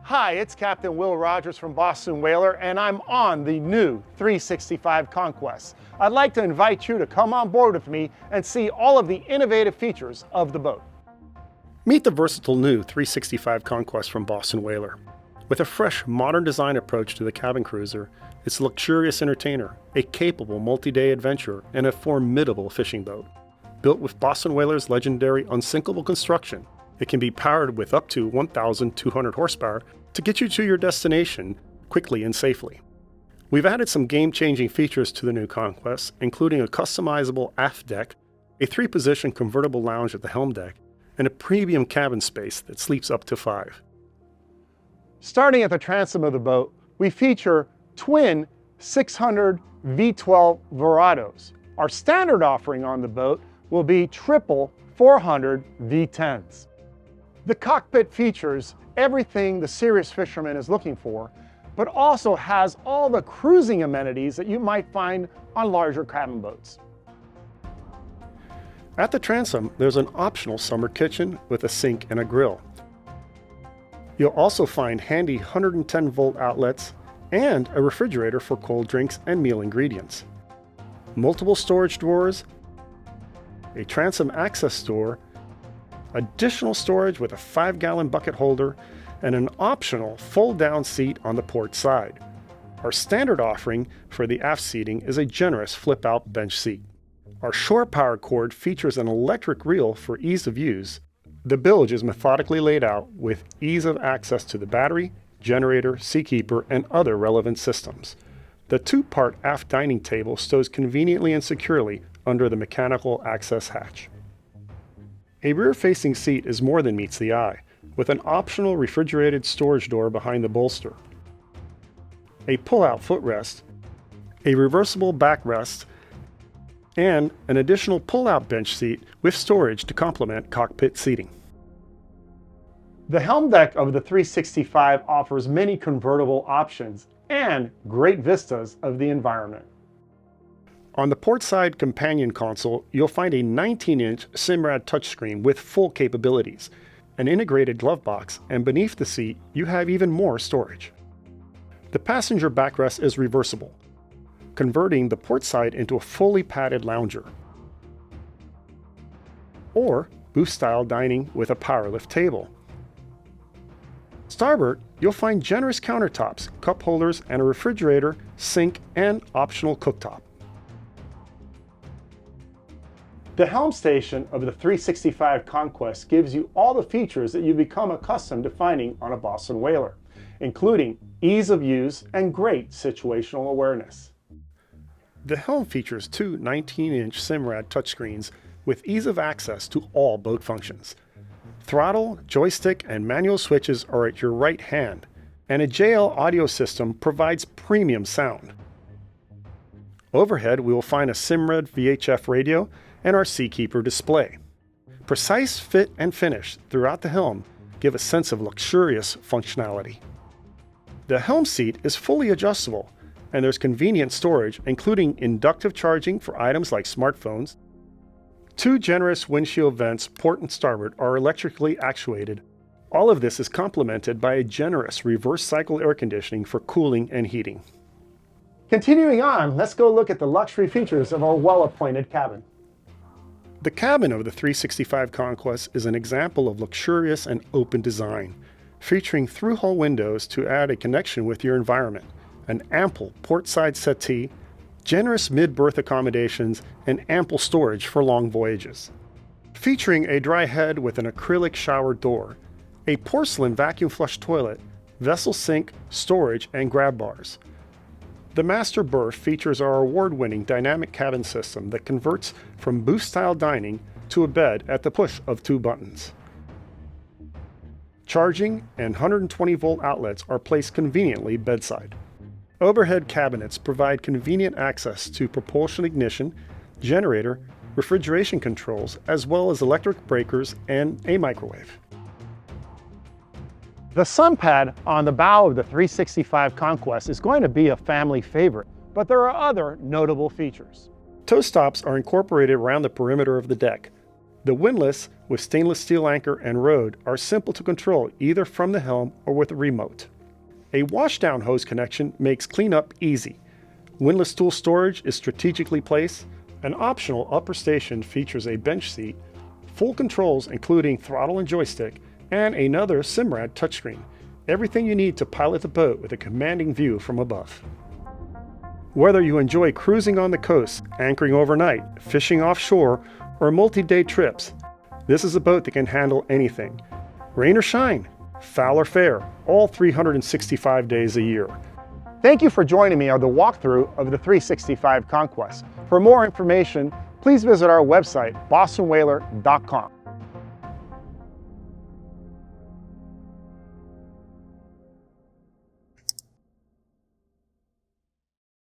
Hi, it's Captain Will Rogers from Boston Whaler, and I'm on the new 365 Conquest. I'd like to invite you to come on board with me and see all of the innovative features of the boat. Meet the versatile new 365 Conquest from Boston Whaler. With a fresh, modern design approach to the cabin cruiser, it's a luxurious entertainer, a capable multi-day adventurer, and a formidable fishing boat. Built with Boston Whaler's legendary unsinkable construction, it can be powered with up to 1,200 horsepower to get you to your destination quickly and safely. We've added some game-changing features to the new Conquest, including a customizable aft deck, a 3-position convertible lounge at the helm deck, and a premium cabin space that sleeps up to 5. Starting at the transom of the boat, we feature twin 600 V12 Verados. Our standard offering on the boat will be triple 400 V10s. The cockpit features everything the serious fisherman is looking for, but also has all the cruising amenities that you might find on larger cabin boats. At the transom, there's an optional summer kitchen with a sink and a grill. You'll also find handy 110-volt outlets and a refrigerator for cold drinks and meal ingredients. Multiple storage drawers, a transom access door, additional storage with a 5-gallon bucket holder, and an optional fold-down seat on the port side. Our standard offering for the aft seating is a generous flip-out bench seat. Our shore power cord features an electric reel for ease of use. The bilge is methodically laid out with ease of access to the battery, generator, seakeeper, and other relevant systems. The 2-part aft dining table stows conveniently and securely under the mechanical access hatch. A rear-facing seat is more than meets the eye, with an optional refrigerated storage door behind the bolster, a pull-out footrest, a reversible backrest, and an additional pull-out bench seat with storage to complement cockpit seating. The helm deck of the 365 offers many convertible options and great vistas of the environment. On the portside companion console, you'll find a 19-inch Simrad touchscreen with full capabilities, an integrated glove box, and beneath the seat, you have even more storage. The passenger backrest is reversible, converting the portside into a fully padded lounger, or booth-style dining with a power lift table. Starboard, you'll find generous countertops, cup holders, and a refrigerator, sink, and optional cooktop. The helm station of the 365 Conquest gives you all the features that you become accustomed to finding on a Boston Whaler, including ease of use and great situational awareness. The helm features 2 19-inch Simrad touchscreens with ease of access to all boat functions. Throttle, joystick, and manual switches are at your right hand, and a JL audio system provides premium sound. Overhead, we will find a Simrad VHF radio and our Seakeeper display. Precise fit and finish throughout the helm give a sense of luxurious functionality. The helm seat is fully adjustable, and there's convenient storage, including inductive charging for items like smartphones. 2 generous windshield vents, port and starboard, are electrically actuated. All of this is complemented by a generous reverse cycle air conditioning for cooling and heating. Continuing on, let's go look at the luxury features of our well-appointed cabin. The cabin of the 365 Conquest is an example of luxurious and open design, featuring through-hull windows to add a connection with your environment, an ample portside settee, generous mid-berth accommodations, and ample storage for long voyages. Featuring a dry head with an acrylic shower door, a porcelain vacuum flush toilet, vessel sink, storage, and grab bars. The master berth features our award-winning dynamic cabin system that converts from booth-style dining to a bed at the push of 2 buttons. Charging and 120-volt outlets are placed conveniently bedside. Overhead cabinets provide convenient access to propulsion ignition, generator, refrigeration controls, as well as electric breakers and a microwave. The sun pad on the bow of the 365 Conquest is going to be a family favorite, but there are other notable features. Toe stops are incorporated around the perimeter of the deck. The windlass with stainless steel anchor and rode are simple to control either from the helm or with a remote. A washdown hose connection makes cleanup easy. Windlass tool storage is strategically placed. An optional upper station features a bench seat, full controls including throttle and joystick, and another Simrad touchscreen. Everything you need to pilot the boat with a commanding view from above. Whether you enjoy cruising on the coast, anchoring overnight, fishing offshore, or multi-day trips, this is a boat that can handle anything. Rain or shine, foul or fair, all 365 days a year. Thank you for joining me on the walkthrough of the 365 Conquest. For more information, please visit our website, bostonwhaler.com.